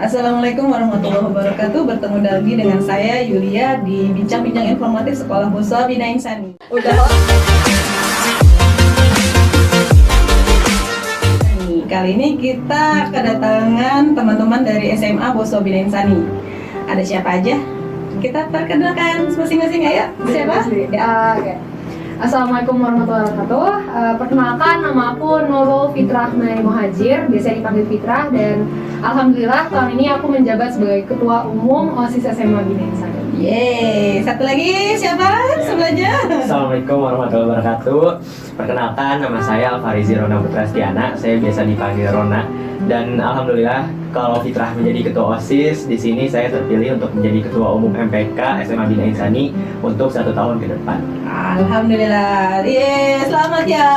Assalamualaikum warahmatullahi wabarakatuh. Bertemu lagi dengan saya Yulia di Bincang-Bincang Informatif Sekolah Boswa Bina Insani. Kali ini kita kedatangan teman-teman dari SMA Boswa Bina Insani. Ada siapa aja? Kita perkenalkan masing-masing, ayo. Siapa? Oke. Assalamualaikum warahmatullahi wabarakatuh. Perkenalkan, nama aku Nurul Fitrah Nay Muhajir, biasa dipanggil Fitrah, dan alhamdulillah tahun ini aku menjabat sebagai Ketua Umum OSIS SMA Bina Insani. Yeay, satu lagi siapa? Sebelahnya. Assalamualaikum warahmatullahi wabarakatuh. Perkenalkan, nama saya Alfarizi Rona Putrastiana, saya biasa dipanggil Rona. Dan alhamdulillah kalau Fitrah menjadi ketua OSIS, di sini saya terpilih untuk menjadi ketua umum MPK SMA Bina Insani untuk 1 tahun ke depan. Alhamdulillah, selamat ya,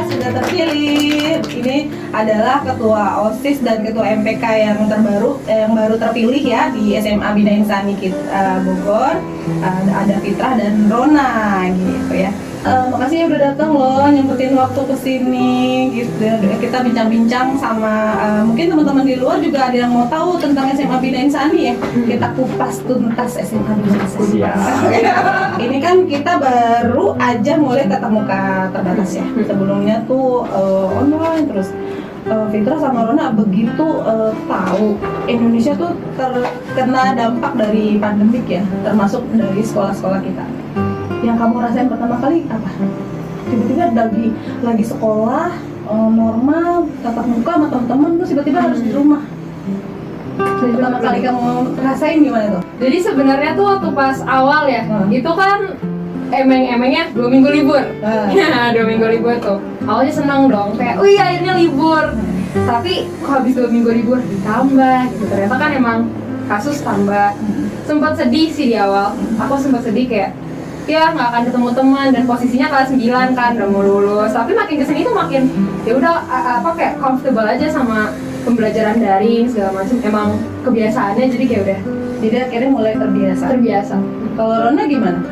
sudah terpilih. Ini adalah ketua OSIS dan ketua MPK yang baru terpilih ya di SMA Bina Insani Bogor. Ada Fitrah dan Rona gitu ya. Makasih ya udah datang loh, nyempetin waktu kesini gitu. Kita bincang-bincang sama mungkin teman-teman di luar juga ada yang mau tahu tentang SMA Bina Insani ya. Kita kupas tuntas SMA Bina Insani. Ini kan kita baru aja mulai tatap muka terbatas ya. Sebelumnya tuh online terus. Fitrah sama Rona begitu tahu Indonesia tuh terkena dampak dari pandemik ya, termasuk dari sekolah-sekolah kita. Yang kamu rasain pertama kali apa? Tiba-tiba lagi sekolah normal, tatap muka sama teman-teman, terus tiba-tiba harus di rumah. Pertama kali kamu rasain gimana tuh? Jadi sebenarnya tuh waktu pas awal ya, itu kan emeng-emengnya 2 minggu libur. Ya, 2 minggu libur tuh. Awalnya senang dong, kayak, iya akhirnya libur. Tapi kok habis 2 minggu libur ditambah gitu. Ternyata kan emang kasus tambah. Sempat sedih sih di awal. Aku sempat sedih kayak, ya nggak akan ketemu teman, dan posisinya kelas 9 kan udah mau lulus. Tapi makin kesini tuh makin ya udah kayak comfortable aja sama pembelajaran daring segala macam. Emang kebiasaannya jadi kayak udah. Jadi akhirnya mulai terbiasa. Kalau Rona gimana?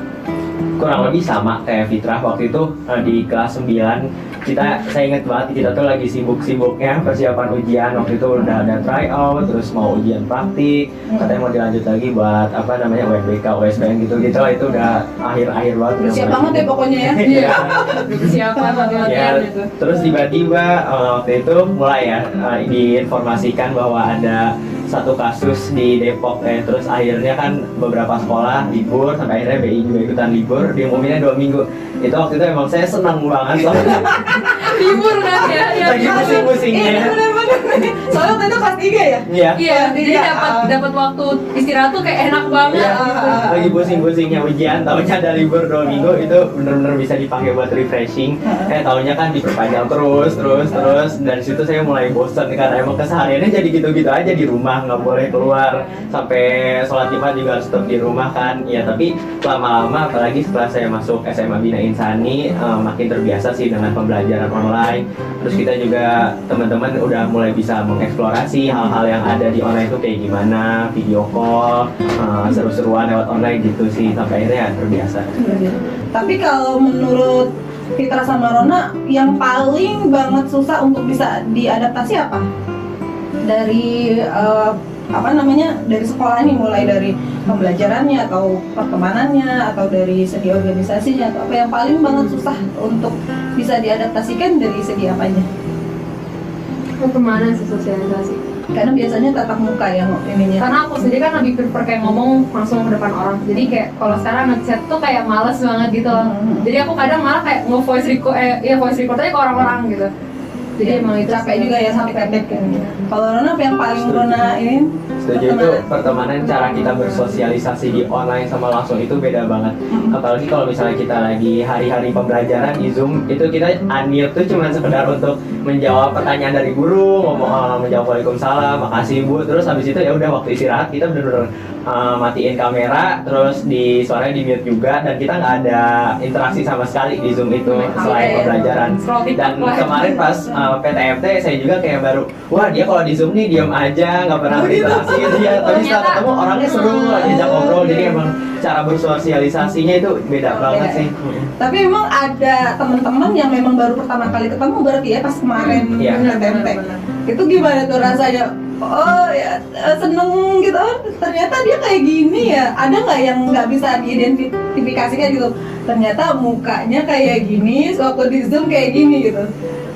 Kurang lebih sama kayak Fitrah waktu itu di kelas 9 saya inget banget kita tuh lagi sibuk-sibuknya persiapan ujian. Waktu itu udah ada tryout, terus mau ujian praktik, katanya mau dilanjut lagi buat UNBK, USBN gitu-gitu lah. Itu udah akhir-akhir banget. Siap banget deh pokoknya ya. Iya. Persiapan latihan gitu. Terus tiba-tiba waktu itu mulai ya diinformasikan bahwa ada satu kasus di Depok terus akhirnya kan beberapa sekolah libur, sampai akhirnya BI juga ikutan libur, diumuminnya 2 minggu. Itu waktu itu emang saya senang banget soalnya Libur kan ya? lagi pusing-pusingnya. Bener-bener. Soalnya waktu itu kelas 3 ya? Iya, jadi dapat waktu istirahat tuh kayak enak banget. Iya, lagi pusing-pusingnya ujian, taunya ada libur 2 minggu, itu bener-bener bisa dipakai buat refreshing. Taunya kan diperpanjang terus. Dari situ saya mulai bosan karena emang kesehariannya jadi gitu-gitu aja di rumah, nggak boleh keluar. Sampai sholat Jumat juga harus tetap di rumah kan. Ya tapi lama-lama, apalagi setelah saya masuk SMA Bina Insani, makin terbiasa sih dengan pembelajaran online. Terus kita juga teman-teman udah mulai bisa mengeksplorasi hal-hal yang ada di online itu kayak gimana, video call, seru-seruan lewat online gitu sih, sampai akhirnya terbiasa. Tapi kalau menurut Fitrah sama Rona, yang paling banget susah untuk bisa diadaptasi apa? Dari dari sekolah ini, mulai dari pembelajarannya atau pertemanannya atau dari segi organisasinya, atau apa yang paling banget susah untuk bisa diadaptasikan dari segi apanya? Pertemanan sih, sosialisasi. Karena biasanya tatap muka yang ininya. Karena aku sendiri kan lebih prefer kayak ngomong langsung ke depan orang. Jadi kayak kalau sekarang ngechat tuh kayak males banget gitu loh. Jadi aku kadang malah kayak voice record aja ke orang-orang gitu. Jadi emang itu capek juga ya, sampai pendek kan. Kalau Rona apa yang paling Rona ini? Setuju, itu pertemanan, cara kita bersosialisasi di online sama langsung itu beda banget. Apalagi kalau misalnya kita lagi hari-hari pembelajaran di Zoom, itu kita unmute tuh cuma sekedar untuk menjawab pertanyaan dari guru, menjawab waalaikumsalam, makasih bu, terus habis itu ya udah waktu istirahat kita bener-bener matiin kamera, terus suaranya di mute juga, dan kita nggak ada interaksi sama sekali di Zoom itu selain pembelajaran. Dan kemarin pas PTMT saya juga kayak baru, wah dia kalau di Zoom nih diam aja, nggak pernah berinteraksi dia, tapi setelah ketemu orangnya seru, diajak ngobrol, jadi emang cara bersosialisasinya itu beda banget sih. Tapi memang ada teman-teman yang memang baru pertama kali ketemu berarti ya pas kemarin PTMT. Itu gimana tuh rasanya? oh ya seneng gitu, ternyata dia kayak gini ya. Ada nggak yang nggak bisa diidentifikasikan gitu, ternyata mukanya kayak gini, waktu di Zoom kayak gini gitu?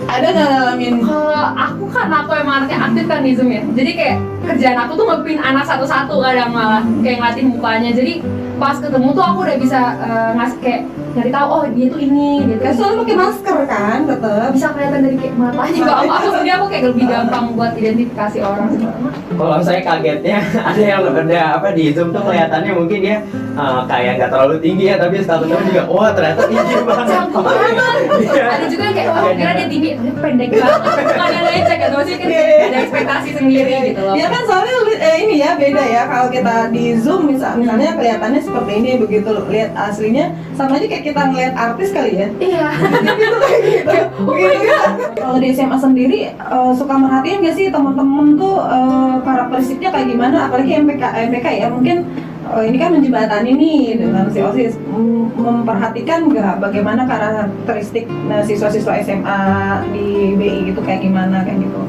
Ada nggak ngalamin? Kalau aku kan emang anaknya aktif kan di Zoom ya. Jadi kayak kerjaan aku tuh ngepin anak satu-satu kadang malah kayak ngeliatin mukanya. Jadi pas ketemu tuh aku udah bisa ngasih kayak nyari tahu oh dia tuh ini, dia tuh Kan ini. soalnya pakai masker kan, tetap. Bisa kelihatan dari kayak matanya. Kalau aku sendiri aku kayak lebih gampang buat identifikasi orang sih. Kalau saya kagetnya ada yang ada apa di Zoom tuh kelihatannya mungkin dia kayak nggak terlalu tinggi ya, tapi statusnya juga wah ternyata tinggi banget. Jangkau banget. Iya. Ada juga yang kayak oh kira dia tinggi, dia pendek banget. Bukan yang lecek gitu sih kan ada ekspektasi sendiri gitu loh. Ya kan soalnya ini ya beda ya, kalau kita di Zoom misalnya kelihatannya seperti ini, begitu lihat aslinya sama aja kayak kita ngeliat artis kali ya. Iya. Gitu kayak gitu. Begitu ya. Kalau di SMA sendiri suka merhatiin gak sih teman-teman tuh karakteristiknya kayak gimana, apalagi MPK ya mungkin ini kan menjembatani nih dengan si OSIS, memperhatikan nggak bagaimana karakteristik siswa-siswa SMA di BI itu kayak gimana kayak gitu.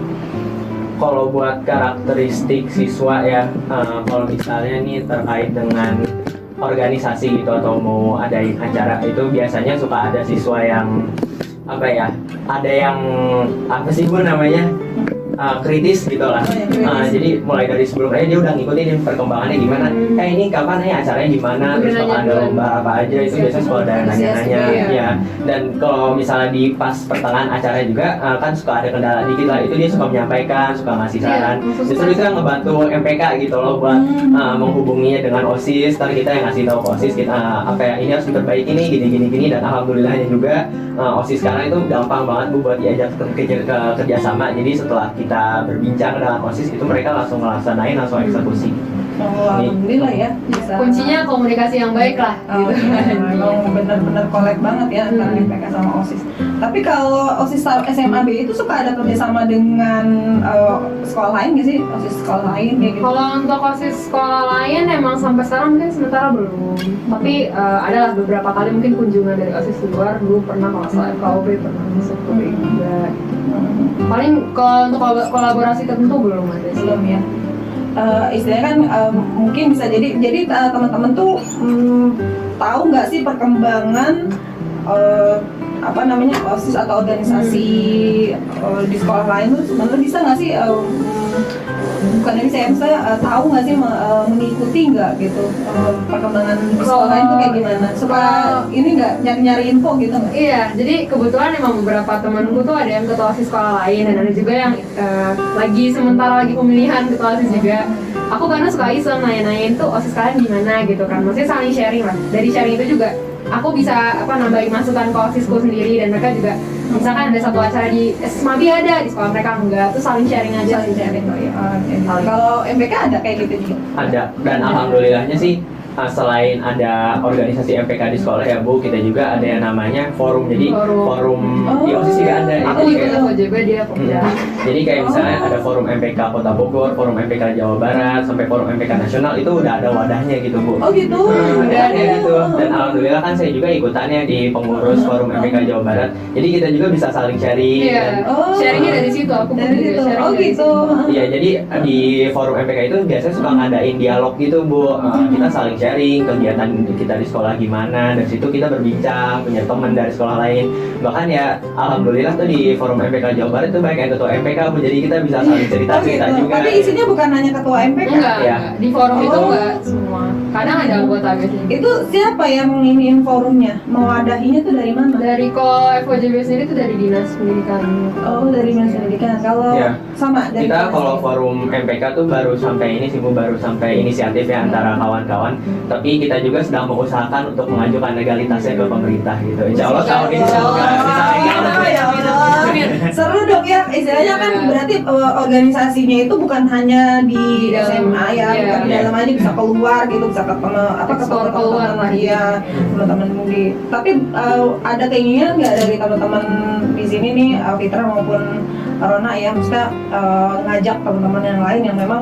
Kalau buat karakteristik siswa ya, kalau misalnya nih terkait dengan organisasi gitu atau mau adain acara itu biasanya suka ada siswa yang apa ya, ada yang apa sih bu namanya kritis gitu lah. Oh, ya, kritis. Jadi mulai dari sebelumnya dia udah ngikutin perkembangannya gimana, ini kapan acaranya gimana, terus kalau ada lomba apa aja itu biasanya suka ada nanya-nanya ya. Dan kalau misalnya di pas pertengahan acara juga kan suka ada kendala dikit lah, itu dia suka menyampaikan, suka ngasih saran. Justru itu yang ngebantu MPK gitu loh buat menghubunginya dengan OSIS, ntar kita yang ngasih tahu ke OSIS kita apa ya ini harus diperbaiki nih gini dan alhamdulillahnya juga OSIS sekarang itu gampang banget bu buat diajak ke kerjasama. Jadi setelah kita berbincang dengan OSIS itu mereka langsung melaksanain, langsung eksekusi. Oh, alhamdulillah ya bisa. Kuncinya komunikasi yang baik lah. Oh, Gitu. emang benar-benar kolek banget ya antara MPK sama OSIS. Tapi kalau OSIS SMA B itu suka ada kerjasama dengan sekolah lain nggak sih? OSIS sekolah lain kayak gitu? Kalau untuk OSIS sekolah lain emang sampai sekarang mungkin sementara belum. Tapi adalah beberapa kali mungkin kunjungan dari OSIS luar. Dulu pernah kalau salah FKOB pernah masuk ke BI juga. Paling kalau untuk kolaborasi tertentu belum ada sih. Belum ya. Istilahnya kan mungkin bisa jadi teman-teman tuh tahu nggak sih perkembangan apa namanya OSIS atau organisasi di sekolah lain tuh sebenarnya bisa nggak sih bukan dari saya tahu nggak sih mengikuti nggak gitu perkembangan di sekolah lain tuh kayak gimana, suka ini nggak nyari info gitu nggak? Iya, jadi kebetulan emang beberapa temanku tuh ada yang ketua OSIS sekolah lain dan ada juga yang sementara lagi pemilihan ketua OSIS juga. Aku karena suka iseng nanya-nanyain tuh OSIS kalian gimana gitu kan, maksudnya saling sharing lah. Dari sharing itu juga aku bisa nambahin masukan ke OSISku sendiri dan mereka juga misalkan ada satu acara di SMABI ada di sekolah mereka enggak, tuh saling sharing aja. Saling sharing tuh ya. Kalau MPK ada kayak gitu juga? Ada, dan alhamdulillahnya sih selain ada organisasi MPK di sekolah ya Bu, kita juga ada yang namanya forum. Jadi forum di OSIS juga ada. Aku Jadi juga kayak- tahu juga dia Pokja. Jadi kayak misalnya ada forum MPK Kota Bogor, forum MPK Jawa Barat, sampai forum MPK Nasional itu udah ada wadahnya gitu Bu. Oh gitu. Udah ada gitu. Dan alhamdulillah kan saya juga ikutannya di pengurus forum MPK Jawa Barat. Jadi kita juga bisa saling sharing. Iya, Oh. sharingnya dari situ aku Dari juga situ. sharing Oh dari gitu. situ. Iya, jadi di forum MPK itu biasanya suka ngadain dialog gitu Bu. Kita saling sharing kegiatan kita di sekolah gimana, dari situ kita berbincang, punya teman dari sekolah lain. Bahkan ya alhamdulillah tuh di forum MPK Jawa Barat tuh banyak yang ketua MPK Bu. Jadi kita bisa saling cerita-cerita Oh, gitu. juga. Tapi isinya bukan hanya ketua MPK. Enggak, Iya. di forum itu Oh. enggak semua. Kadang ada anggota biasanya. Itu siapa yang iniin forumnya? Mewadahinya tuh dari mana? Dari FOJB sendiri itu dari Dinas Pendidikan. Oh, dari Dinas Pendidikan. Kalau Iya. sama dari Kita kalau forum MPK tuh baru sampai ini sih Bu, baru sampai inisiatif ya antara kawan-kawan. Tapi kita juga sedang mengusahakan untuk mengajukan legalitasnya ke pemerintah gitu. Insya Allah tahun ini semoga bisa legal. ya Allah. Seru dong ya. Istilahnya kan berarti organisasinya itu bukan hanya di dalam, SMA ya, iya. bukan di dalam aja, bisa keluar gitu, bisa ketemu Explore keluar lah. Iya, teman-teman di. Tapi ada keinginan nggak dari teman-teman di sini nih, Fitra maupun Rona ya, maksudnya ngajak teman-teman yang lain yang memang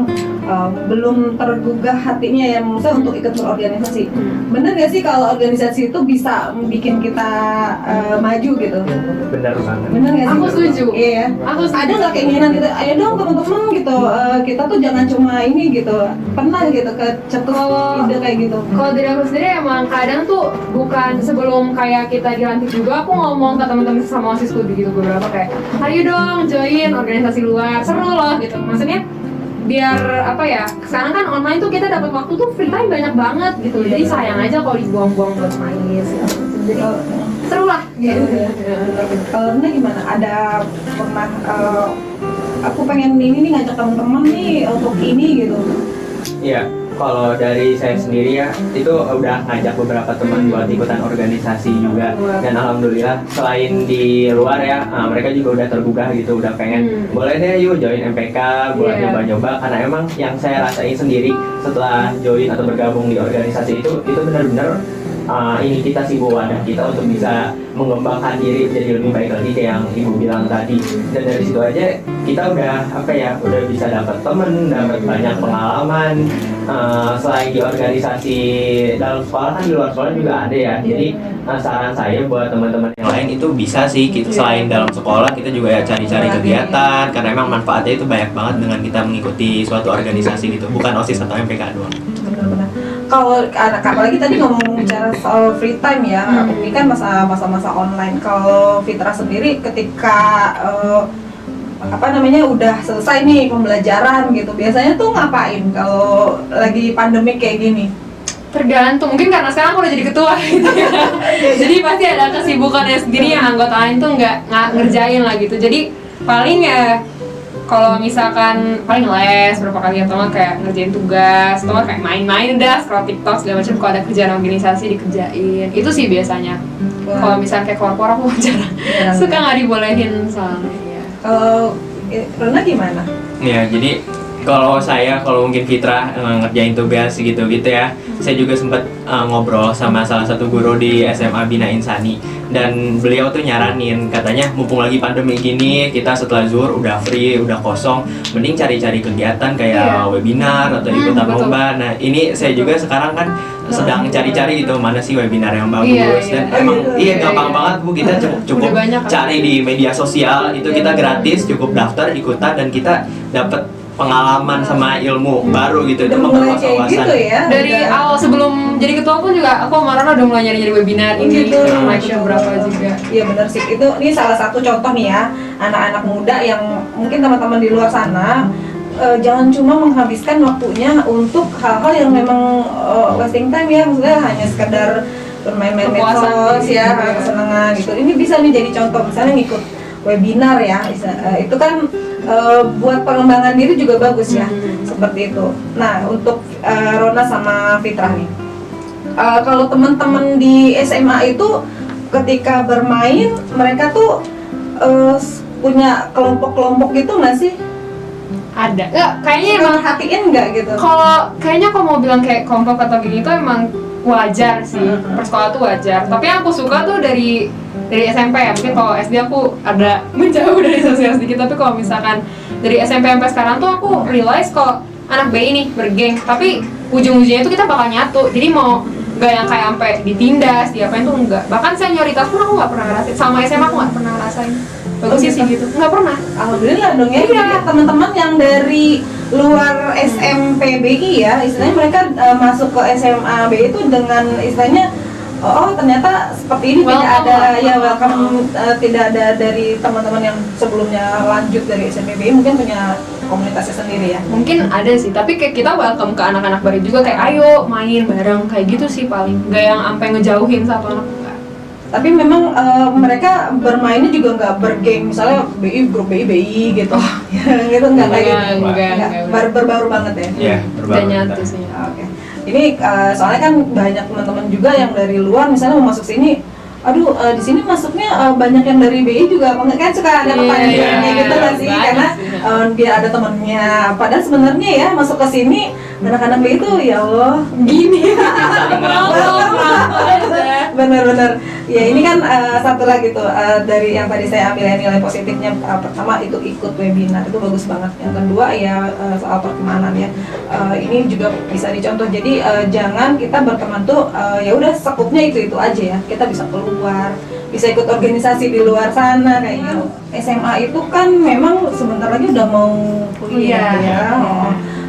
belum tergugah hatinya ya, maksudnya untuk ikut berorganisasi. Bener gak sih kalau organisasi itu bisa bikin kita maju gitu? Benar banget. Bener gak sih? Aku setuju. Iya. Aku setuju ada nggak keinginan gitu, ayo dong teman-teman gitu, kita tuh jangan cuma ini gitu, pernah gitu kecetus ide kayak gitu? Kalau dari aku sendiri emang kadang tuh bukan sebelum kayak kita dilantik juga, aku ngomong ke teman-teman sama osisku gitu beberapa kayak, ayo dong join organisasi luar, seru loh gitu. Maksudnya biar apa ya, sekarang kan online tuh kita dapat waktu tuh free time banyak banget gitu, jadi sayang aja kalau dibuang-buang buat main gitu. Jadi seru lah gitu. Kalau Rena gimana? Ada pernah aku pengen ini nih ngajak teman-teman nih untuk ini gitu? Iya, kalau dari saya sendiri ya, itu udah ngajak beberapa teman buat ikutan organisasi juga. Dan alhamdulillah selain di luar ya, mereka juga udah tergugah gitu, udah pengen boleh deh yuk join MPK buat nyoba-nyoba. Karena emang yang saya rasain sendiri setelah join atau bergabung di organisasi itu benar-benar ini kita sih wadah kita untuk bisa mengembangkan diri menjadi lebih baik lagi kayak yang ibu bilang tadi. Dan dari situ aja kita udah udah bisa dapat temen, dapat banyak pengalaman. Selain di organisasi dalam sekolah kan di luar sekolah juga ada ya. Jadi saran saya buat teman-teman yang lain itu bisa sih kita selain dalam sekolah kita juga ya cari-cari kegiatan, karena emang manfaatnya itu banyak banget dengan kita mengikuti suatu organisasi gitu, bukan OSIS atau MPK doang. Benar-benar. Kalau apalagi tadi ngomong bicara soal free time ya, ini kan masa-masa online. Kalau Fitra sendiri ketika udah selesai nih pembelajaran gitu, biasanya tuh ngapain kalau lagi pandemi kayak gini? Tergantung, mungkin karena sekarang aku udah jadi ketua gitu ya. Jadi pasti ada kesibukannya sendiri yang anggota lain tuh nggak ngerjain lah gitu. Jadi paling ya kalau misalkan paling les berapa kali atau nggak kayak ngerjain tugas atau nggak kayak main-main udah scroll TikTok segala macam. Kalau ada kerjaan organisasi dikerjain, itu sih biasanya. Kalau misalnya kayak keluar-keluar aku jarang, suka nggak dibolehin soalnya ya. Kalau Rena gimana? Ya, jadi kalau mungkin Fitra ngerjain tugas gitu ya, saya juga sempat ngobrol sama salah satu guru di SMA Bina Insani, dan beliau tuh nyaranin katanya mumpung lagi pandemi gini, kita setelah zuhur udah free, udah kosong, mending cari-cari kegiatan kayak webinar atau ikutan lomba. Nah ini saya juga sekarang kan sedang cari-cari gitu mana sih webinar yang bagus. Dan emang gampang banget Bu, kita cukup cari di media sosial, itu kita gratis, cukup daftar ikutan dan kita dapat pengalaman sama ilmu baru gitu, itu memperluas wawasan. Gitu ya? Dari awal sebelum jadi ketua pun juga aku sama Rana udah mulai nyari webinar ini gitu. ikut berapa juga. Iya benar sih, ini salah satu contoh nih ya, anak-anak muda yang mungkin teman-teman di luar sana jangan cuma menghabiskan waktunya untuk hal-hal yang memang wasting time ya, maksudnya hanya sekedar bermain-main medsos ya, kesenangan gitu. Ini bisa nih jadi contoh, misalnya ngikut webinar ya, itu kan buat pengembangan diri juga bagus ya, seperti itu. Nah untuk Rona sama Fitra nih, kalau teman-teman di SMA itu ketika bermain mereka tuh punya kelompok-kelompok gitu nggak sih? Ada. Nggak, kayaknya emang perhatiin nggak gitu? Kayaknya kalau mau bilang kayak kelompok atau kayak gitu emang wajar sih, persekolah tuh wajar. Tapi yang aku suka tuh dari SMP ya, mungkin kalau SD aku ada menjauh dari sosial sedikit, tapi kalau misalkan dari SMP sampai sekarang tuh aku realize kok anak BI nih bergeng, tapi ujung-ujungnya itu kita bakal nyatu. Jadi mau nggak yang kayak sampai ditindas, diapain tuh enggak. Bahkan senioritas pun aku nggak pernah ngerasain, sama SMA aku nggak pernah ngerasain. Bagus sih gitu, nggak pernah. Alhamdulillah dong ya. Iya. Teman-teman yang dari luar SMP BI ya, istilahnya mereka masuk ke SMA BI itu dengan istilahnya ternyata seperti ini, tidak ada ya welcome, tidak ada dari teman-teman yang sebelumnya lanjut dari SMP BI mungkin punya komunitasnya sendiri ya. Mungkin ada sih, tapi kayak kita welcome ke anak-anak baru juga, kayak ayo main bareng kayak gitu sih paling. Nggak yang sampai ngejauhin satu anak. Tapi memang mereka bermainnya juga nggak bergeng, misalnya BI grup BI gitu, gitu nggak kayak gitu, baru-baru banget ya. Iya, baru nyatu sih. Oke. Ini soalnya kan banyak teman-teman juga yang dari luar misalnya mau masuk sini, aduh di sini masuknya banyak yang dari BI juga, kan suka ada pertanyaan kayak gitu kan sih, karena biar ada temennya. Padahal sebenarnya ya masuk ke sini anak-anak BI itu ya Allah gini. Bener-bener. Ya ini kan satu lagi tuh dari yang tadi saya ambil nilai positifnya, pertama itu ikut webinar, itu bagus banget. Yang kedua ya soal pertemanan ya, ini juga bisa dicontoh. Jadi jangan kita berteman tuh ya udah sekupnya itu aja ya. Kita bisa keluar, bisa ikut organisasi di luar sana kayak gitu. SMA itu kan memang sebentar lagi udah mau kuliah ya.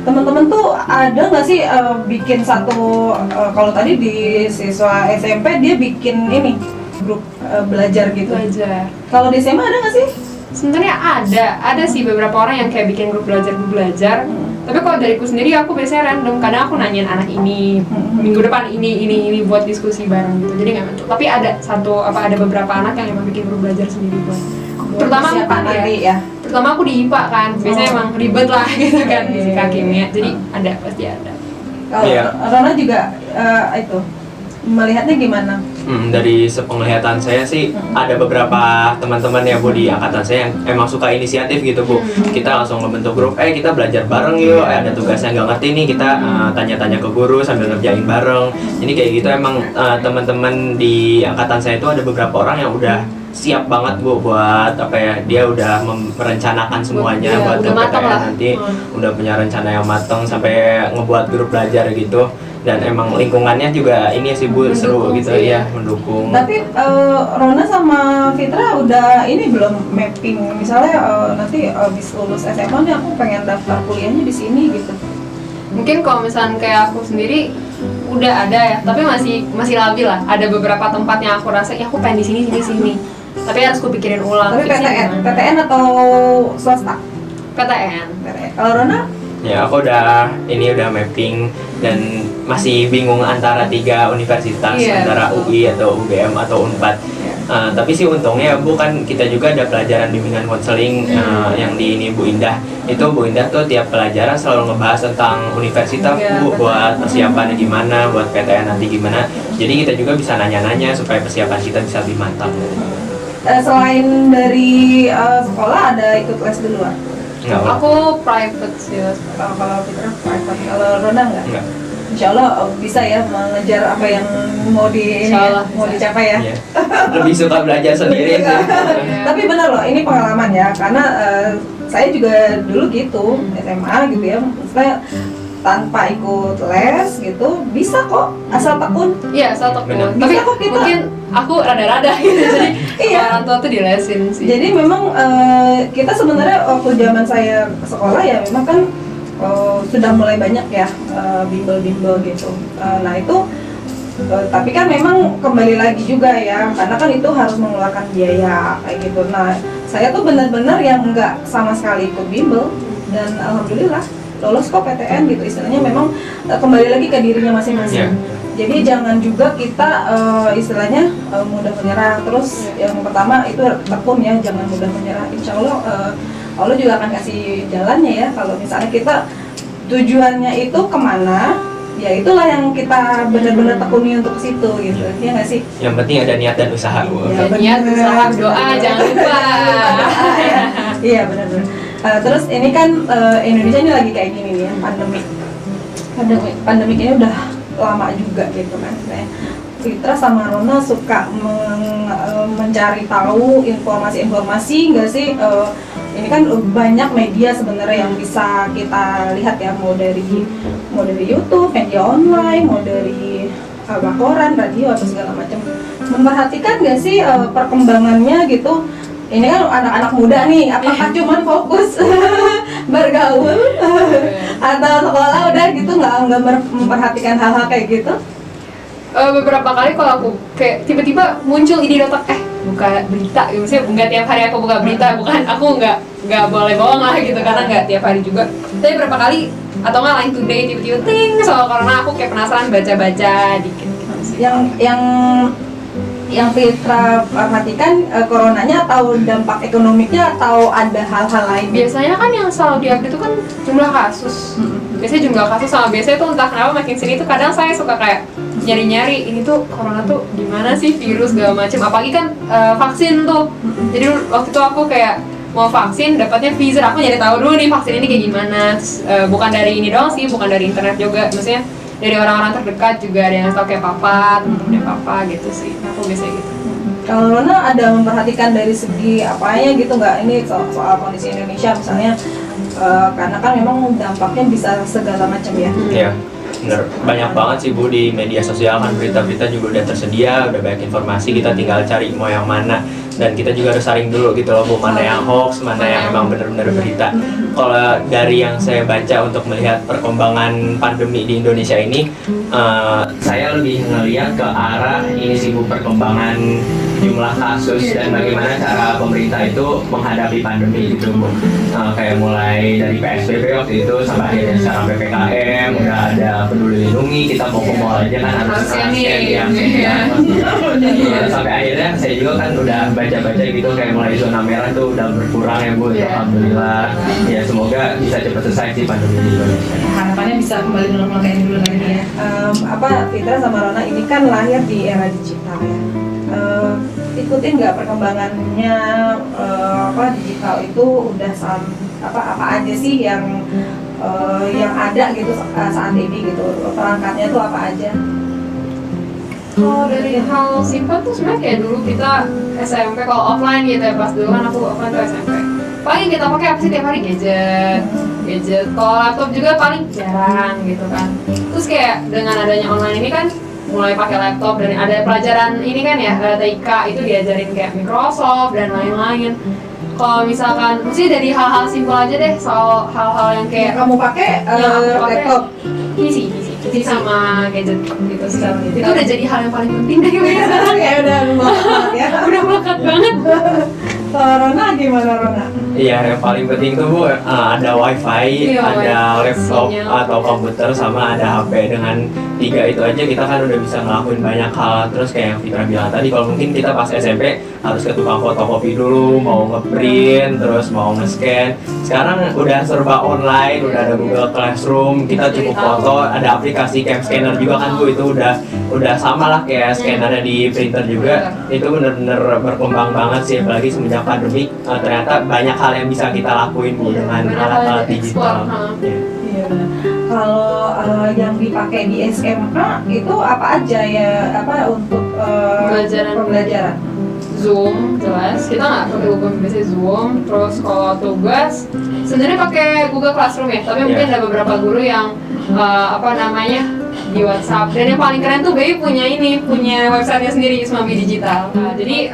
Teman-teman tuh ada nggak sih bikin satu kalau tadi di siswa SMP dia bikin ini grup belajar gitu. Belajar. Kalau di SMA ada nggak sih? Sebenarnya ada sih beberapa orang yang kayak bikin grup belajar. Tapi kalau dariku sendiri aku biasanya random. Kadang aku nanyain anak ini minggu depan ini buat diskusi bareng gitu. Jadi nggak mentok. Tapi ada beberapa anak yang emang bikin grup belajar sendiri buat. Terutama aku kan ya. Terutama aku di IPA kan. Biasanya emang ribet lah gitu kan di kimia. Jadi pasti ada. Kalau Rona juga itu melihatnya gimana? Dari sepenglihatan saya sih ada beberapa teman-teman ya Bu di angkatan saya yang emang suka inisiatif gitu Bu. Kita langsung ngebentuk grup, kita belajar bareng yuk, ada tugas yang nggak ngerti nih kita tanya-tanya ke guru sambil ngerjain bareng. Ini kayak gitu emang teman-teman di angkatan saya itu ada beberapa orang yang udah siap banget Bu buat dia udah merencanakan semuanya buat ke PTN nanti, udah punya rencana yang matang sampai ngebuat grup belajar gitu. Dan emang lingkungannya juga ini sih Bu seru gitu ya, mendukung. Tapi Rona sama Fitra udah ini belum mapping misalnya nanti habis lulus SMA nih aku pengen daftar kuliahnya di sini gitu. Mungkin kalau misalnya kayak aku sendiri udah ada ya, tapi masih labil lah. Ada beberapa tempat yang aku rasa aku pengen di sini. Tapi harus aku pikirin ulang. Tapi PTN atau swasta? PTN. Kalau Rona? Ya aku udah mapping dan masih bingung antara 3 universitas, antara UI atau UGM atau Unpad. Tapi sih untungnya Bu kan kita juga ada pelajaran bimbingan konseling yang di ini Bu Indah. Itu Bu Indah tuh tiap pelajaran selalu ngebahas tentang universitas Bu, buat persiapannya gimana, buat PTN nanti gimana. Jadi kita juga bisa nanya-nanya supaya persiapan kita bisa lebih matang. Selain dari sekolah ada ikut les di luar? Aku private sih. Kalau Fitra private, kalau Rona enggak? Insya Allah bisa ya mengejar apa yang mau dicapai ya. Lebih suka belajar sendiri sih. Tapi benar loh, ini pengalaman ya, karena saya juga dulu gitu SMA gitu ya, maksudnya tanpa ikut les gitu bisa kok asal tekun. Iya, asal tekun. Tapi kok kita mungkin aku rada-rada gitu. Jadi orang tua tuh dilesin sih. Jadi memang kita sebenarnya waktu zaman saya sekolah ya memang kan sudah mulai banyak ya bimbel-bimbel gitu. Nah itu tapi kan memang kembali lagi juga ya, karena kan itu harus mengeluarkan biaya kayak gitu. Nah saya tuh benar-benar yang nggak sama sekali ikut bimbel dan alhamdulillah lolos kok PTN gitu. Istilahnya memang kembali lagi ke dirinya masing-masing. Jadi jangan juga kita istilahnya mudah menyerah. Terus yang pertama itu tekun ya, jangan mudah menyerah. Insya Allah Allah juga akan kasih jalannya ya. Kalau misalnya kita tujuannya itu kemana, ya itulah yang kita benar-benar tekuni untuk ke situ gitu. Ya nggak sih? Yang penting ada niat dan usaha Bu. Ya, niat, usaha, doa, jangan lupa. Iya benar-benar. Terus ini kan Indonesia ini lagi kayak gini nih ya, pandemi ini udah lama juga gitu kan. Fitra sama Rona suka mencari tahu informasi-informasi nggak sih? Ini kan banyak media sebenarnya yang bisa kita lihat ya, mau dari YouTube, media online, mau dari koran, radio atau segala macam. Memperhatikan nggak sih perkembangannya gitu? Ini kan anak-anak muda nih, apakah cuman fokus bergaul atau sekolah udah gitu nggak memperhatikan hal-hal kayak gitu? Beberapa kali kalau aku kayak tiba-tiba muncul ide di otak, buka berita, gitu. Maksudnya nggak tiap hari aku buka berita, bukan aku nggak boleh bohong lah gitu, karena nggak tiap hari juga. Tapi beberapa kali atau nggak Line Today tiba-tiba ting soal corona, aku kayak penasaran baca-baca dikit gitu sih. Yang Fitra perhatikan coronanya atau dampak ekonomiknya atau ada hal-hal lain? Biasanya kan yang selalu diupdate itu kan jumlah kasus. Biasanya jumlah kasus sama biasanya tuh entah kenapa makin sini tuh kadang saya suka kayak nyari-nyari ini tuh corona tuh gimana sih, virus segala macam. Apalagi kan vaksin tuh. Jadi waktu itu aku kayak mau vaksin dapatnya Pfizer, aku nyari tahu dulu nih vaksin ini kayak gimana. Terus, bukan dari ini doang sih, bukan dari internet juga, maksudnya dari orang-orang terdekat juga ada yang tahu kayak papa, temen-temennya papa gitu sih. Aku biasanya gitu. Kalau Rona ada memperhatikan dari segi apanya gitu nggak, ini soal kondisi Indonesia misalnya, karena kan memang dampaknya bisa segala macam ya. Iya. Bener, banyak banget sih Bu di media sosial kan, berita-berita juga udah tersedia, udah banyak informasi, kita tinggal cari mau yang mana. Dan kita juga harus saring dulu gitu loh Bu, mana yang hoax, mana yang emang bener-bener berita. Kalau dari yang saya baca untuk melihat perkembangan pandemi di Indonesia ini, saya lebih ngeliat ke arah ini sih Bu, perkembangan jumlah kasus dan bagaimana cara pemerintah itu menghadapi pandemi gitu Bu. Kayak mulai dari PSBB waktu itu sampai akhirnya sekarang PPKM, udah ada peduli lindungi, kita mau ke mall aja kan harus scan yang sampai akhirnya saya juga kan udah baca-baca gitu, kayak mulai zona merah tuh udah berkurang ya Bu, ya, alhamdulillah. Ya semoga bisa cepat selesai sih pandemi di Indonesia. Harapannya bisa kembali normal kayak dulu lagi ya. Fitra sama Rona ini kan lahir di era digital ya. Ikutin nggak perkembangannya digital itu udah apa aja sih yang ada gitu saat ini gitu, perangkatnya tuh apa aja? Kalau dari hal simpel tuh sebenarnya kayak dulu kita SMP kalau offline gitu ya, pas dulu kan aku offline tuh SMP. Paling kita pakai apa sih tiap hari gadget. Kalau laptop juga paling jarang gitu kan. Terus kayak dengan adanya online ini kan mulai pakai laptop dan ada pelajaran ini kan ya, TIK itu diajarin kayak Microsoft dan lain-lain. Kalau misalkan, mesti dari hal-hal simpel aja deh, soal hal-hal yang kayak Kamu pakai laptop? PC sama gadget gitu sih. Itu udah jadi hal yang paling penting deh sekarang. Kayak udah melekat ya. Udah melekat banget. Kalau Rona gimana Rona? Iya, yang paling penting tuh Bu, ada wifi, Iya, ada laptop sinyal. atau komputer, sama ada HP. Dengan 3 itu aja kita kan udah bisa ngelakuin banyak hal. Terus kayak yang Fitra bilang tadi, kalau mungkin kita pas SMP harus ke tukang fotokopi dulu, mau ngeprint, terus mau nge-scan. Sekarang udah serba online, udah ada Google Classroom, kita cukup foto, ada aplikasi cam scanner juga kan Bu, itu udah sama lah kayak scannernya di printer juga. Itu bener-bener berkembang banget sih, apalagi semenjak pandemi ternyata banyak hal yang bisa kita lakuin Bu dengan alat-alat digital. Iya benar. Kalau yang dipakai di SMA itu apa aja ya, untuk pembelajaran? Zoom jelas, kita nggak pakai Google, biasanya Zoom. Terus kalau tugas sebenarnya pakai Google Classroom ya, tapi mungkin ada beberapa guru yang di WhatsApp. Dan yang paling keren tuh BI punya websitenya sendiri, Ismami Digital. Jadi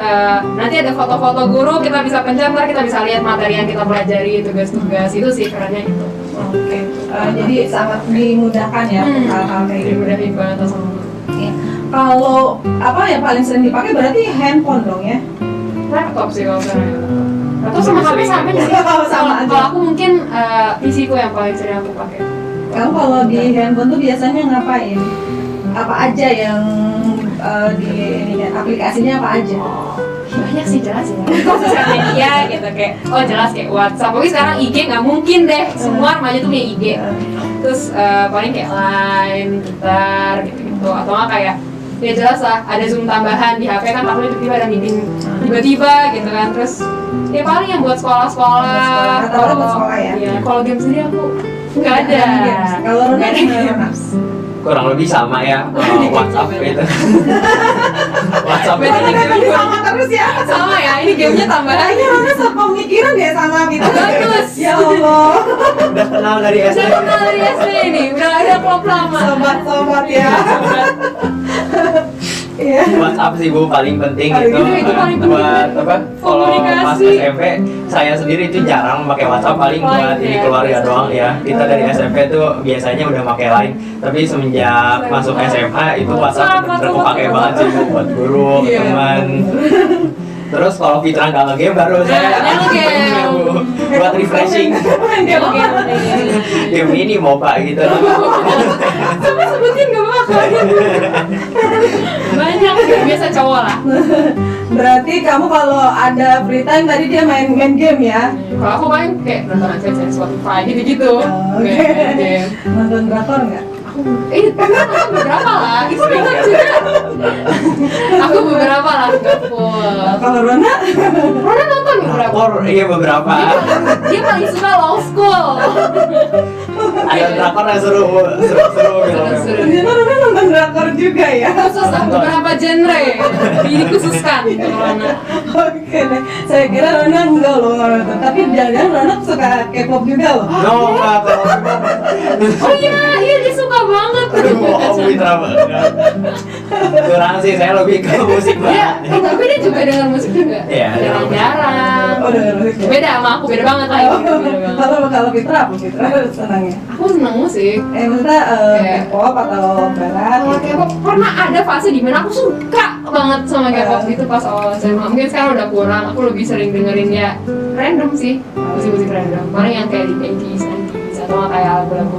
nanti ada foto-foto guru, kita bisa pencet, kita bisa lihat materi yang kita pelajari, tugas-tugas. Itu sih kerennya gitu. Oke. Jadi sangat dimudahkan ya hal-hal kayak gitu. Dimudahin banget sama guru. Iya. Kalau yang paling sering dipakai berarti handphone dong ya? Laptop sih kalau sekarang. Laptop sama HP sama aja sih. Sama aja. Kalau aku mungkin PC ku yang paling sering aku pakai. Kamu kalau di handphone tuh biasanya ngapain? Apa aja yang aplikasinya apa aja? Banyak sih, jelas ya. Sosial media gitu kayak jelas kayak WhatsApp. Pokoknya sekarang IG nggak mungkin deh. Semua remaja tuh punya IG. Terus paling kayak Line, Twitter gitu-gitu. Atau nggak kayak ya jelas lah ada Zoom tambahan di HP kan, takutnya tiba-tiba ada meeting tiba-tiba gitu kan. Terus ya paling yang buat sekolah-sekolah. Kalau buat sekolah ya. Iya, kalau game sendiri aku nggak ada. Kalau Rona gimana? Kurang lebih sama ya, WhatsApp gitu. WhatsApp Beda nih, Sama terus ya. sama ya, ini gamenya tambahan. Kayaknya Rona sepemikiran ya sama kita. Bagus. Ya Allah. udah kenal dari SD. Saya kenal dari SD ini, udah ada klub lama. Sobat-sobat ya. Iya. WhatsApp sih Bu paling penting Paling itu, itu paling penting. buat apa? Kalau pas Komunikasi. SMP saya sendiri itu jarang pakai WhatsApp, paling buat ini ya, keluarga biasanya. doang ya. Kita dari SMP tuh biasanya udah pakai Line, tapi semenjak masuk SMA itu WhatsApp bener-bener kepake banget sih Bu, buat guru, Iya. teman. Terus kalau Fitra nggak nge-game baru saya nge-game. Bu, buat refreshing. Game ini MOBA gitu. Sampai sebutin gak apa-apa. Banyak sih, biasa cowok lah. Berarti kamu kalau ada free time tadi dia main game ya? Kalau aku main kayak nonton aja Spotify gitu-gitu. Oke. Main game. Nonton drakor nggak? Aku beberapa lah, itu banyak juga. Aku beberapa lah, nggak full. Kalau Rona? Rona nonton beberapa. Drakor iya beberapa. Dia paling suka Law School. Ada drakor yang seru filmnya. Seru. Ternyata Rona nonton drakor juga ya? Khusus lah beberapa genre dikhususkan kalau Rona. Oke deh, saya kira Rona enggak loh nonton. Tapi jangan-jangan Rona suka K-pop juga loh. No, enggak kalau Oh iya, dia suka banget. Wow, Fitra banget. Kurang sih, saya lebih ke musik Iya, banget. tapi dia juga dengar musik juga. Iya, Jarang-jarang. Oh, dengar musik ya? Beda sama aku, beda banget lagi. Beda banget. Kalau Fitra apa Fitra senangnya? Aku seneng musik. Maksudnya Kayak- K-pop atau barat? Kalau K-pop pernah ada fase di mana aku suka banget sama K-pop itu pas awal SMA. Mungkin sekarang udah kurang. Aku lebih sering dengerin ya random sih, musik-musik random. Paling yang kayak di 80s, 90s atau nggak kayak lagu-lagu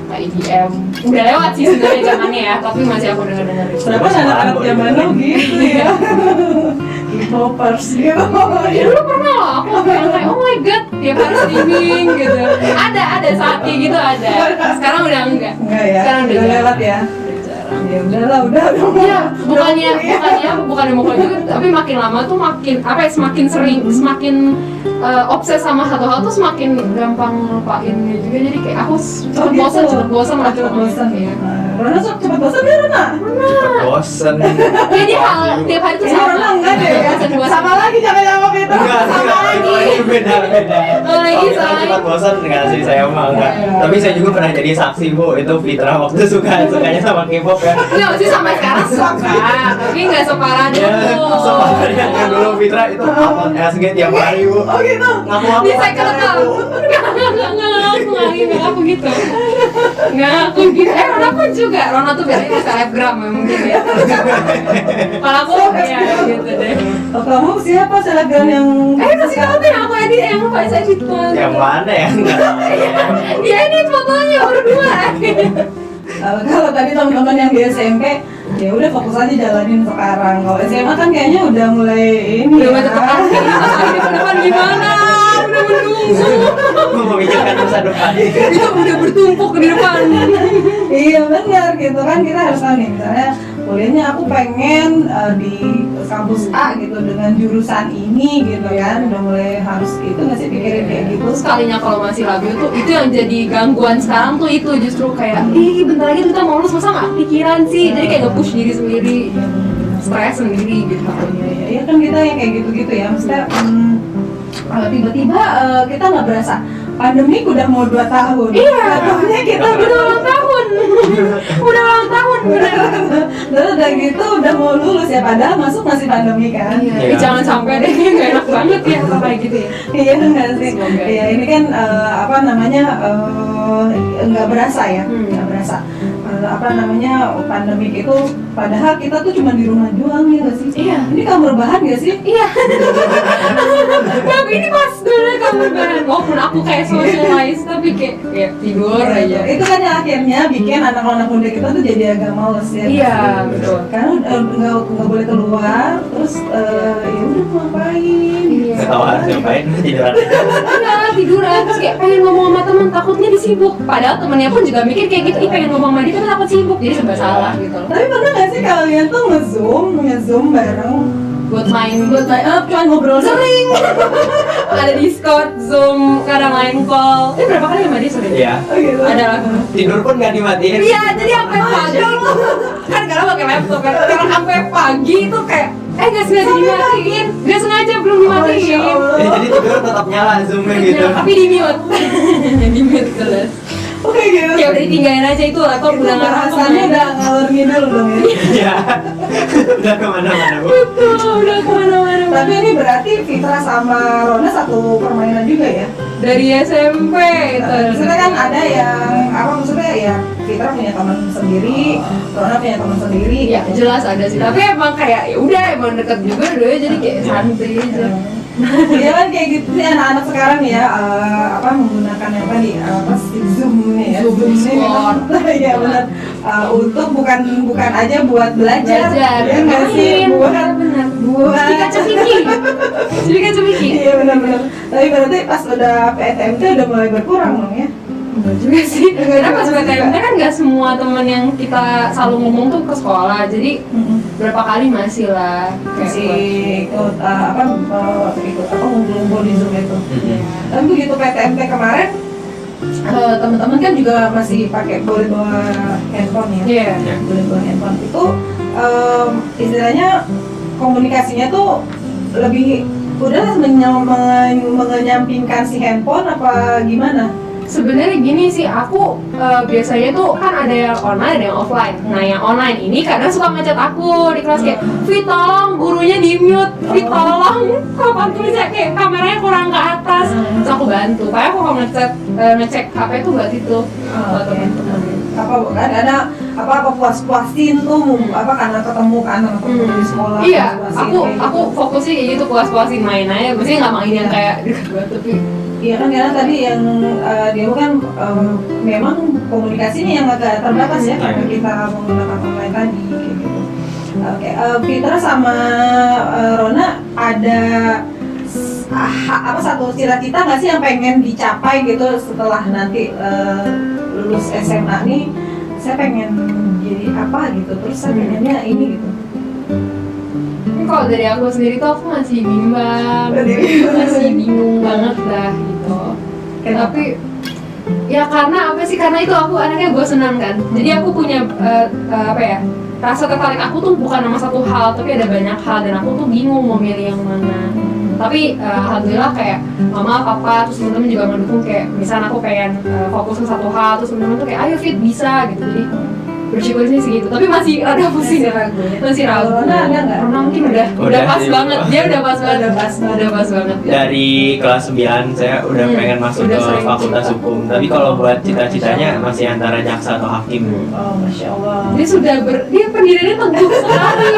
kayak EDM. Udah lewat sih sebenarnya zamannya ya, tapi masih aku denger-dengerin. Kenapa anak-anak zaman lu gitu ya? K-popers gitu. Ya dulu pernah loh, aku yang kayak oh my god, tiap hari streaming gitu. Ada saatnya gitu ada. Sekarang udah enggak. Enggak ya? Sekarang udah Udah jarang. lewat ya? Udah jarang. Ya udahlah, udah. Iya, bukannya mau juga, tapi makin lama tuh makin apa ya, semakin sering, semakin obses sama satu hal tuh semakin gampang lupainnya juga. Jadi kayak aku cepet bosan lah. Cepet bosan. Iya. Rona cepet bosan ya Rona? Bosen. Jadi hal tiap hari tuh Ini sama. Rona enggak deh ya? Bosan. Sama lagi jangan jawab itu. Enggak, lagi. beda. Oh, lagi, Kalau kita sama cepat lagi. bosan enggak sih, saya mah enggak. Iya. Tapi saya juga pernah jadi saksi, Bu. Itu Fitra waktu sukanya sama K-pop ya. Enggak sih sampai sekarang suka, tapi nggak separah Ya, dulu. sebenarnya yang dulu Fitra itu upload SG tiap hari, Bu. Oh gitu? Ngaku-ngaku Di second pacarnya, account. Bu. Nggak aku gitu. Nggak aku gitu. Rona pun juga. Rona tuh biasanya di selebgram ya mungkin ya. Kalau aku ya gitu deh. Oh, kamu siapa selebgram yang Kasih tahu deh aku edit yang Faiz edit tuh. Yang mana ya? Dia edit fotonya berdua. Kalau tadi teman-teman yang di SMP ya udah fokus aja jalanin sekarang. Kalau SMA kan kayaknya udah mulai ini Udah ya. mulai tekan ini ke depan gimana? Udah menunggu. Memikirkan masa depan. Itu udah bertumpuk di depan. Iya benar gitu kan, kita harus tahu nih misalnya kuliahnya aku pengen di kampus A gitu dengan jurusan ini gitu kan, udah mulai harus itu nggak sih pikirin kayak gitu. Terus sekalinya kalau masih labil tuh itu yang jadi gangguan sekarang tuh itu justru kayak ih bentar lagi kita mau lulus masa nggak pikiran sih, jadi kayak nge-push diri sendiri, stres sendiri gitu. Iya kan kita yang kayak gitu-gitu ya, maksudnya tiba-tiba kita nggak berasa pandemi udah mau 2 tahun. Iya. Katanya kita Udah ulang tahun, udah ulang tahun bener. Terus udah gitu udah mau lulus ya, padahal masuk masih pandemi kan. Iya. Jangan sampai deh, nggak enak banget ya kalau kayak gitu ya. Iya nggak sih? Semoga. Iya ini kan apa namanya nggak berasa ya, nggak berasa. Apa namanya pandemik itu, padahal kita tuh cuma di rumah doang ya nggak sih? Iya. Ini kamar bahan nggak sih? Iya. Tapi ini pas dulu kamar bahan. Walaupun aku kayak socialize tapi kayak tidur aja. Itu kan yang akhirnya bikin anak-anak muda kita tuh jadi agak males ya. Iya, betul. Karena nggak boleh keluar, terus ya udah mau ngapain? Iya. Gak tahu harus ngapain, tiduran aja. Iya, tiduran terus kayak pengen ngomong sama teman takutnya disibuk. Padahal temennya pun juga mikir kayak gitu, ih pengen ngomong sama dia tapi takut sibuk, jadi serba salah gitu loh. Tapi pernah nggak sih kalian tuh nge-zoom bareng Buat main buat main cuma ngobrol sering. Ada Discord, Zoom, kadang main call. Berapa kali sama dia sering? Iya. Oh gitu. Ada. Tidur pun gak dimatiin. Iya, jadi sampai pagi kan karena pakai laptop kan. Kalau sampai pagi itu kayak gak sengaja dimatiin. Gak sengaja belum dimatiin. Masya Allah. Jadi tidur tetap nyala zoomnya gitu. Tapi di mute. Di mute jelas. Oke gitu. Ya udah ditinggalin aja itu laptop Itu udah nggak bahasannya udah ngalor ngidul dong ya. Iya. Udah kemana-mana, Bu. Betul, udah kemana-mana. Tapi ini berarti Fitra sama Rona satu permainan juga ya? Dari SMP itu. Maksudnya kan ada yang apa maksudnya ya Fitra punya teman sendiri, Rona punya teman sendiri. Ya jelas ada sih. Tapi emang kayak ya udah emang deket juga dulu jadi kayak santai aja. Iya kan kayak gitu sih anak-anak sekarang ya apa menggunakan apa nih apa Zoom nih ya, Zoom, Zoom ini Discord. memang ya benar untuk bukan aja buat belajar ya nggak sih Main. buat Bener. buat Jadi kaca Vicky. Jadi kaca Vicky. iya benar-benar. Tapi berarti pas udah PTMT udah mulai berkurang dong ya? Enggak juga sih. Enggak Karena pas juga. PTMT kan nggak semua teman yang kita selalu ngomong tuh ke sekolah. Jadi berapa kali masih lah kayak Si buat- ikut ikut apa ngumpul-ngumpul di Zoom itu. Iya. Tapi begitu PTMT kemarin teman-teman kan juga masih pakai boleh bawa handphone ya. Iya. Boleh bawa handphone itu istilahnya komunikasinya tuh lebih udah menyampingkan si handphone apa gimana? sebenarnya gini sih, aku biasanya tuh kan ada yang online, ada yang offline. Nah yang online ini kadang suka ngechat aku di kelas kayak, "Fit tolong gurunya di mute, Fit tolong papan tulisnya kayak kameranya kurang ke atas." Terus aku bantu, kayak aku kalau ngecek HP itu buat itu. Buat teman-teman. Apa puas-puasin tuh karena ketemu kan teman-teman di sekolah. Iya, puas-puasin, aku fokusnya kayak gitu, puas-puasin main aja. Maksudnya nggak main yang kayak deket banget tapi. Iya kan, karena tadi yang dia kan memang komunikasinya yang agak terbatas ya karena kita menggunakan online tadi kayak gitu. Oke, Fitra sama Rona ada satu cita-cita nggak sih yang pengen dicapai gitu setelah nanti lulus SMA nih? Saya pengen jadi apa gitu, terus saya pengennya ini gitu. Ini kalau dari aku sendiri tuh aku masih bimbang, masih bingung banget dah gitu. Tapi ya karena apa sih? Karena itu aku anaknya gue senang kan. Jadi aku punya rasa tertarik aku tuh bukan sama satu hal, tapi ada banyak hal dan aku tuh bingung mau milih yang mana. Tapi alhamdulillah kayak mama, papa, terus temen-temen juga mendukung kayak misalnya aku pengen fokus ke satu hal, terus temen-temen tuh kayak ayo Fit bisa gitu. Jadi bersyukurnya segitu, tapi masih rada pusing, masih ragu. Rona mungkin udah pas banget, dia udah pas banget. Dari kelas 9 saya udah pengen masuk ke fakultas hukum, tapi kalau buat cita-citanya masih antara jaksa atau hakim. Oh, Masya Allah. Dia pendiriannya teguh sekali.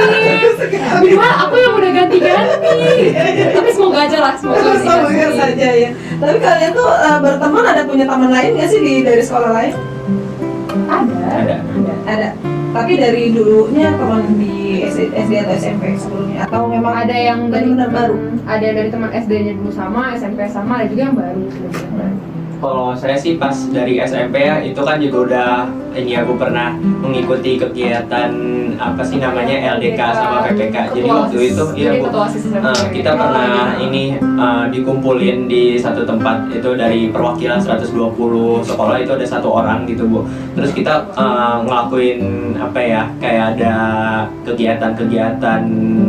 Minimal aku yang udah ganti-ganti. Tapi semoga aja lah, Semoga saja ya. Tapi kalian tuh berteman, ada punya teman lain nggak sih dari sekolah lain? Ada. Tapi dari dulunya teman di SD atau SMP sebelumnya, atau memang ada yang dari baru? Ada dari teman SD-nya dulu sama, SMP sama, ada juga yang baru sebenarnya. Kalau saya sih pas dari SMP ya, itu kan juga udah aku pernah mengikuti kegiatan apa sih namanya LDK sama PPK. Jadi waktu itu kita pernah dikumpulin di satu tempat itu dari perwakilan 120 sekolah, itu ada satu orang gitu Bu. Terus kita ngelakuin kayak ada kegiatan-kegiatan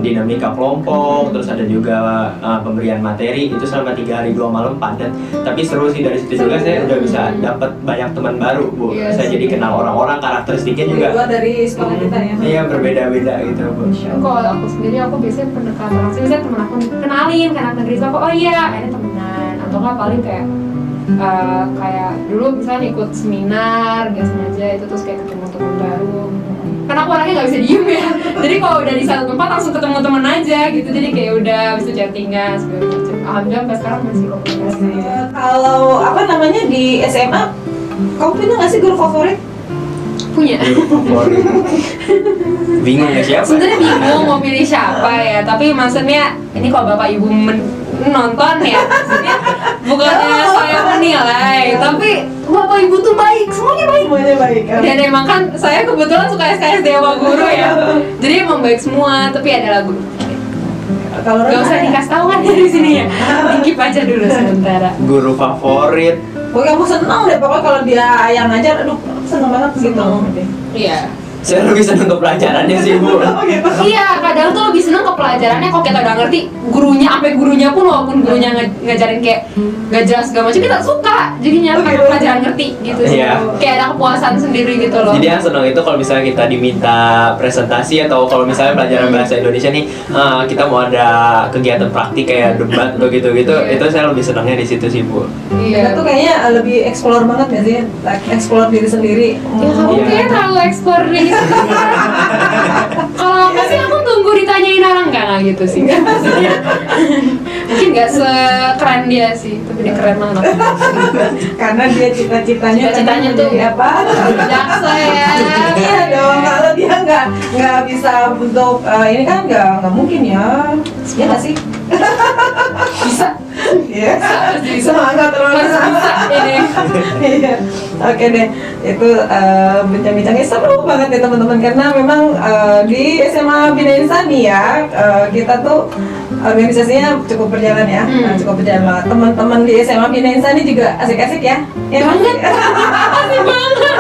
dinamika kelompok, terus ada juga pemberian materi itu selama 3 hari 2 malam padat. Tapi seru sih, dari situ juga saya udah bisa dapat banyak teman baru Bu. Saya jadi kenal orang-orang, karakteristiknya juga dari sekolah kita ya. Iya, berbeda-beda gitu Bu. Kalau aku sendiri, aku biasanya pendekatan langsung, misalnya temen aku kenalin ke anak negeri, aku oh iya ini temenan, atau nggak paling kayak dulu misalnya ikut seminar nggak sengaja itu, terus kayak ketemu teman baru. Karena aku orangnya nggak bisa diem ya, jadi kalau udah di satu tempat langsung ketemu temen aja gitu, jadi kayak udah bisa chattingan segala macam. Alhamdulillah sampai sekarang masih komunikasi. Kalau di SMA, kamu punya nggak sih guru favorit? Punya. Bingung ya siapa? Sebenarnya bingung mau pilih siapa ya, tapi maksudnya ini kalau bapak ibu nonton ya, maksudnya bukannya saya menilai, tapi bapak ibu tuh baik, semuanya baik. Dan emang kan saya kebetulan suka SKSD sama guru ya, jadi emang baik semua, tapi ada lagu. Kalau gak usah dikasih tahu kan dari sini ya, dikip aja dulu sementara. Guru favorit? Pokoknya aku seneng deh, pokoknya kalau dia yang ngajar, aduh seneng banget gitu. Iya. Saya lebih seneng ke pelajarannya sih Bu. Iya, kadang tuh lebih seneng ke pelajarannya kalau kita udah ngerti gurunya, sampai gurunya pun walaupun gurunya ngajarin kayak gak jelas segala macam, kita suka jadinya karena pelajaran ngerti gitu sih. Kayak ada kepuasan sendiri gitu loh. Jadi yang seneng itu kalau misalnya kita diminta presentasi, atau kalau misalnya pelajaran bahasa Indonesia nih kita mau ada kegiatan praktik kayak debat atau gitu-gitu, itu saya lebih senangnya di situ sih Bu. Kita tuh kayaknya lebih explore banget gak sih? Explore diri sendiri. Ya kamu kayaknya terlalu explore diri. Kalau aku sih aku tunggu ditanyain orang nggak gitu sih. Mungkin nggak sekeren dia sih, tapi dia keren banget. Karena dia cita-citanya tuh apa? Jaksa ya. Iya dong, kalau dia nggak bisa untuk ini kan nggak mungkin ya. Ya nggak sih? Bisa. Iya. Semangat terus. Iya. Oke deh, itu bincang-bincangnya seru banget ya teman-teman, karena memang di SMA Bina Insani ya kita tuh organisasinya cukup berjalan ya, cukup berjalan banget. Teman-teman di SMA Bina Insani juga asik-asik ya. Banget. Asik banget.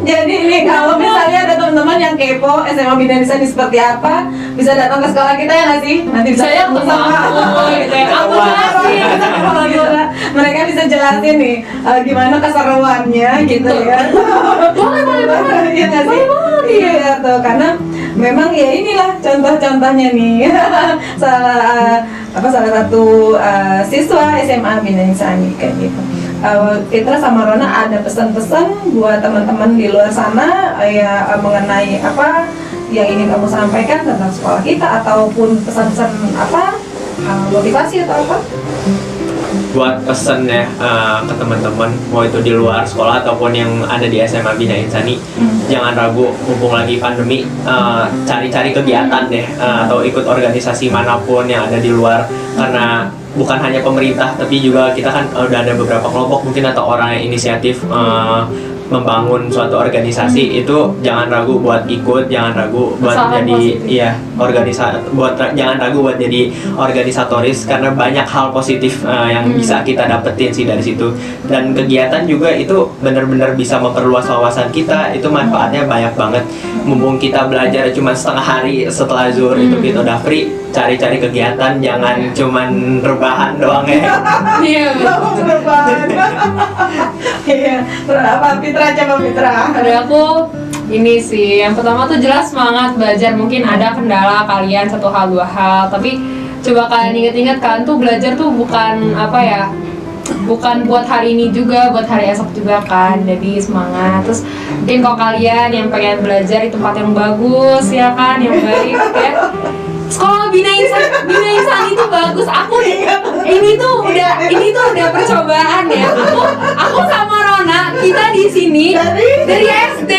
Jadi ini kalau misalnya ada teman-teman yang kepo SMA Bina Insani seperti apa, bisa datang ke sekolah kita ya nggak sih? Nanti bisa Saya ketemu sama gitu ya. Aku jelasin. mereka bisa jelasin nih gimana keseruannya gitu ya. Boleh banget. Iya nggak sih? Iya tuh, karena memang ya inilah contoh-contohnya nih. salah satu siswa SMA Bina Insani kayak gitu. Fitra sama Rona ada pesan-pesan buat teman-teman di luar sana ya mengenai apa yang ingin kamu sampaikan tentang sekolah kita ataupun pesan-pesan apa motivasi atau apa? Buat pesen ya ke teman-teman mau itu di luar sekolah ataupun yang ada di SMA Bina Insani, jangan ragu mumpung lagi pandemi, cari-cari kegiatan deh atau ikut organisasi manapun yang ada di luar, karena bukan hanya pemerintah tapi juga kita kan udah ada beberapa kelompok mungkin atau orang yang inisiatif membangun suatu organisasi. Itu jangan ragu buat ikut, jangan ragu buat Usaha jadi positif. jangan ragu buat jadi organisatoris, karena banyak hal positif yang bisa kita dapetin sih dari situ. Dan kegiatan juga itu benar-benar bisa memperluas wawasan kita, itu manfaatnya banyak banget. Mumpung kita belajar cuma setengah hari setelah zuhur itu kita udah free, cari-cari kegiatan, jangan cuman rebahan doang ya. Iya. Iya, terus apa Fitra, coba Fitra? Ada aku ini sih, yang pertama tuh jelas semangat belajar. Mungkin ada kendala kalian 1 hal 2 hal, tapi coba kalian ingat-ingat kan tuh belajar tuh bukan apa ya, bukan buat hari ini juga, buat hari esok juga kan. Jadi semangat. Terus mungkin kalau kalian yang pengen belajar di tempat yang bagus ya kan, yang baik ya, sekolah Bina Insani itu bagus. Aku ini tuh udah percobaan ya. Aku sama Rona kita di sini dari SD.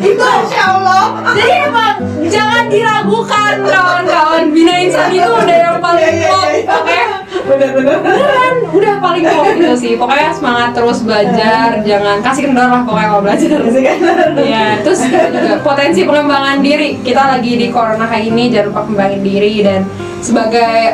Itu Masya Allah. jadi emang jangan diragukan kawan-kawan, Bina Insani itu udah yang paling top. Oke, Bener-bener. beneran udah paling top gitu sih. Pokoknya semangat terus belajar, jangan kasih kendor lah pokoknya kalau belajar. Iya, terus juga potensi pengembangan diri. Kita lagi di corona kayak ini, jangan lupa kembangin diri. Dan sebagai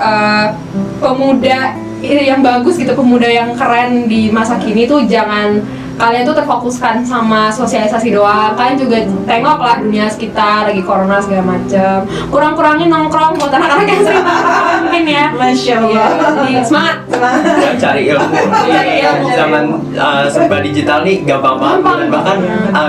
pemuda yang bagus gitu, pemuda yang keren di masa kini tuh jangan kalian tuh terfokuskan sama sosialisasi doang. Kalian juga tengoklah dunia sekitar, lagi corona segala macem. Kurang-kurangin nongkrong buat anak-anak yang sering nongkrong mungkin ya. Masya Allah. Iya, jadi semangat. Cari ilmu Cari ilmu. di zaman serba digital nih gampang banget, dan bahkan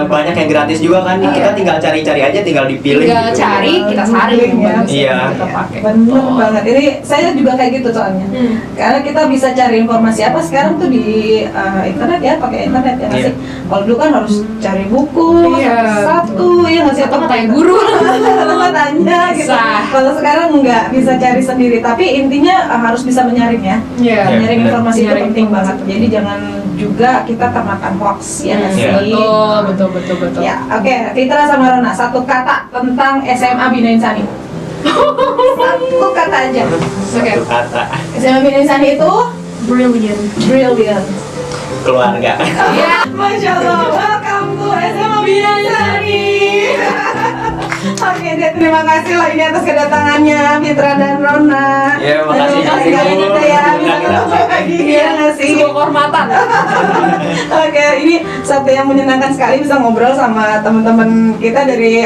banyak yang gratis juga kan. Kita tinggal cari-cari aja, tinggal dipilih Tinggal gitu. cari, kita saring Iya. Iya. kita pakai. Bener banget. Ini saya juga kayak gitu soalnya. Karena kita bisa cari informasi apa sekarang tuh di internet ya, pakai internet ya nggak sih. Kalau dulu kan harus cari buku Iya. satu ya nggak sih, Atau tanya guru. atau tanya gitu. Bisa. Kalau sekarang nggak bisa cari sendiri, tapi intinya harus bisa menyaring ya. Iya. Menyaring bener. informasi itu Menyaring penting informasi. banget. Jadi jangan juga kita termakan hoax ya nggak sih. Betul. Ya, oke. Fitra sama Rona, satu kata tentang SMA Bina Insani. Satu kata aja. Oke. Satu kata, SMA Bina Insani itu Brilliant. brilliant. keluarga. Iya. Masya Allah, welcome to SMA Bina Insani. Oke deh, terima kasih lah ini atas kedatangannya Fitra dan Rona. Ya, makasih Terima juga, kasih Bu. kita ya, bisa Undang kita. ketemu lagi ya nggak sih? Sebuah kehormatan. Oke, ini satu yang menyenangkan sekali bisa ngobrol sama teman-teman kita dari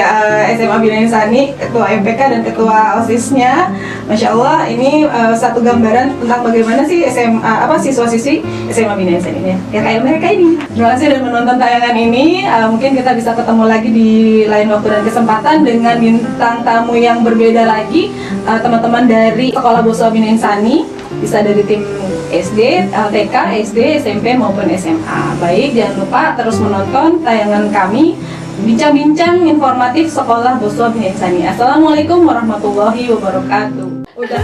SMA Bina Insani, ketua MPK dan ketua OSIS-nya. Masya Allah, ini satu gambaran tentang bagaimana sih SMA siswa-siswi SMA Bina Insani ini. Ya kayak mereka ini. Terima kasih sudah menonton tayangan ini. Mungkin kita bisa ketemu lagi di lain waktu dan kesempatan dengan bintang tamu yang berbeda lagi. Teman-teman dari Sekolah Boswa Bina Insani, bisa dari tim SD, LTK, SD, SMP maupun SMA. Baik, jangan lupa terus menonton tayangan kami bincang-bincang informatif Sekolah Boswa Bina Insani. Assalamualaikum warahmatullahi wabarakatuh. Udah.